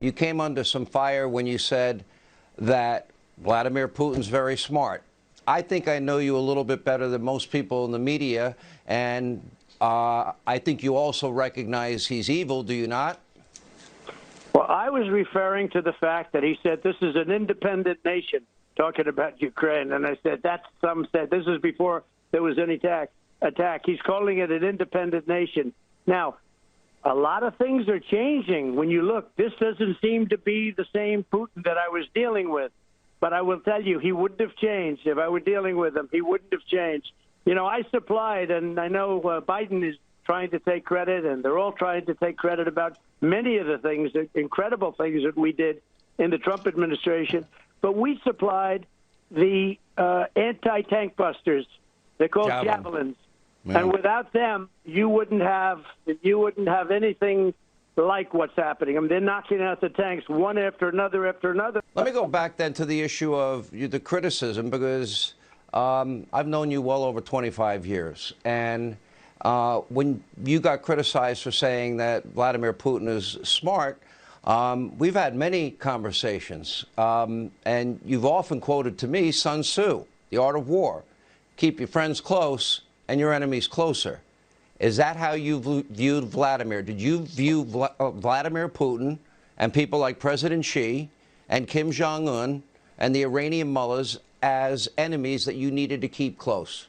You came under some fire when you said that Vladimir Putin's very smart. I think I know you a little bit better than most people in the media, and I think you also recognize he's evil, do you not? Well, I was referring to the fact that he said this is an independent nation, talking about Ukraine, and I said some said this is before there was any attack. He's calling it an independent nation. Now, a lot of things are changing. When you look, this doesn't seem to be the same Putin that I was dealing with. But I will tell you, he wouldn't have changed if I were dealing with him. He wouldn't have changed. You know, I supplied, and I know Biden is trying to take credit, and they're all trying to take credit about many of the things, incredible things that we did in the Trump administration. But we supplied the anti-tank busters. They're called javelins. Yeah. And without them, you wouldn't have anything like what's happening. I mean, they're knocking out the tanks one after another after another. Let me go back then to the issue of the criticism, because I've known you well over 25 years. And when you got criticized for saying that Vladimir Putin is smart, we've had many conversations. And you've often quoted to me Sun Tzu, The Art of War. Keep your friends close and your enemies closer. Is that how you viewed Vladimir? Did you view Vladimir Putin and people like President Xi and Kim Jong-un and the Iranian mullahs as enemies that you needed to keep close?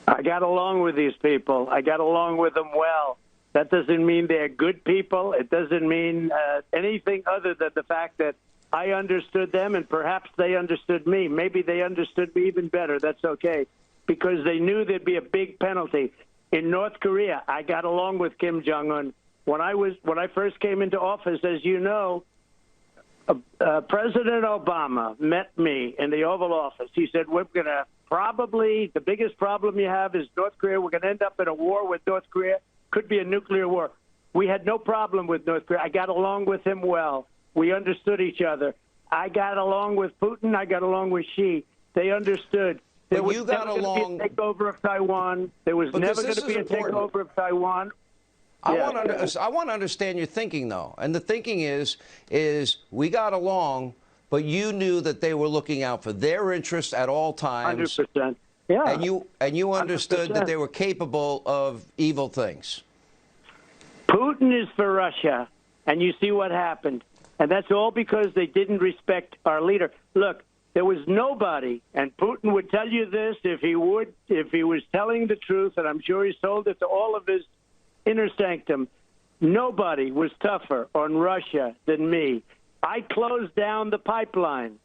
I got along with these people. I got along with them well. That doesn't mean they're good people. It doesn't mean anything other than the fact that I understood them and perhaps they understood me. Maybe they understood me even better. That's okay, because they knew there'd be a big penalty. In North Korea, I got along with Kim Jong-un. When I first came into office, as you know, President Obama met me in the Oval Office. He said, we're going to probably, the biggest problem you have is North Korea. We're going to end up in a war with North Korea. Could be a nuclear war. We had no problem with North Korea. I got along with him well. We understood each other. I got along with Putin. I got along with Xi. They understood. There was never going to be a takeover of Taiwan. There was never going to be a takeover of Taiwan. I want to understand your thinking, though. And the thinking is we got along, but you knew that they were looking out for their interests at all times. 100%. Yeah. And you understood 100%. That they were capable of evil things. Putin is for Russia, and you see what happened. And that's all because they didn't respect our leader. Look, there was nobody, and Putin would tell you this if he was telling the truth, and I'm sure he's told it to all of his inner sanctum. Nobody was tougher on Russia than me. I closed down the pipeline.